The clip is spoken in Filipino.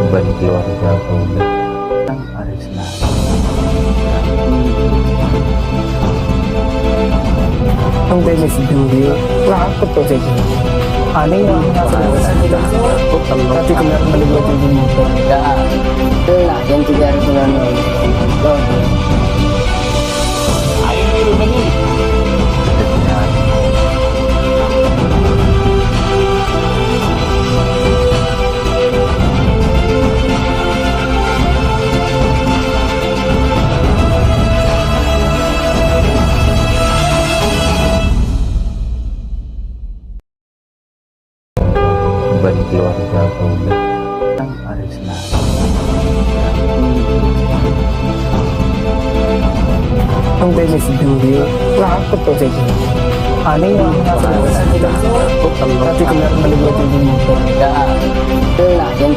beban keluarga atau enggak yang harus Ang beses video, lahat ko to sa inyo. Ano yung nasa sa nila? Dati ko meron maligot yung dito. Itulah yang 396 doon. beban keluarga atau enggak yang harus Ang beses video, lahat ko to sa inyo. Ano yung nasa sa nila? Dati ko meron maligot yung dito. Itulah yang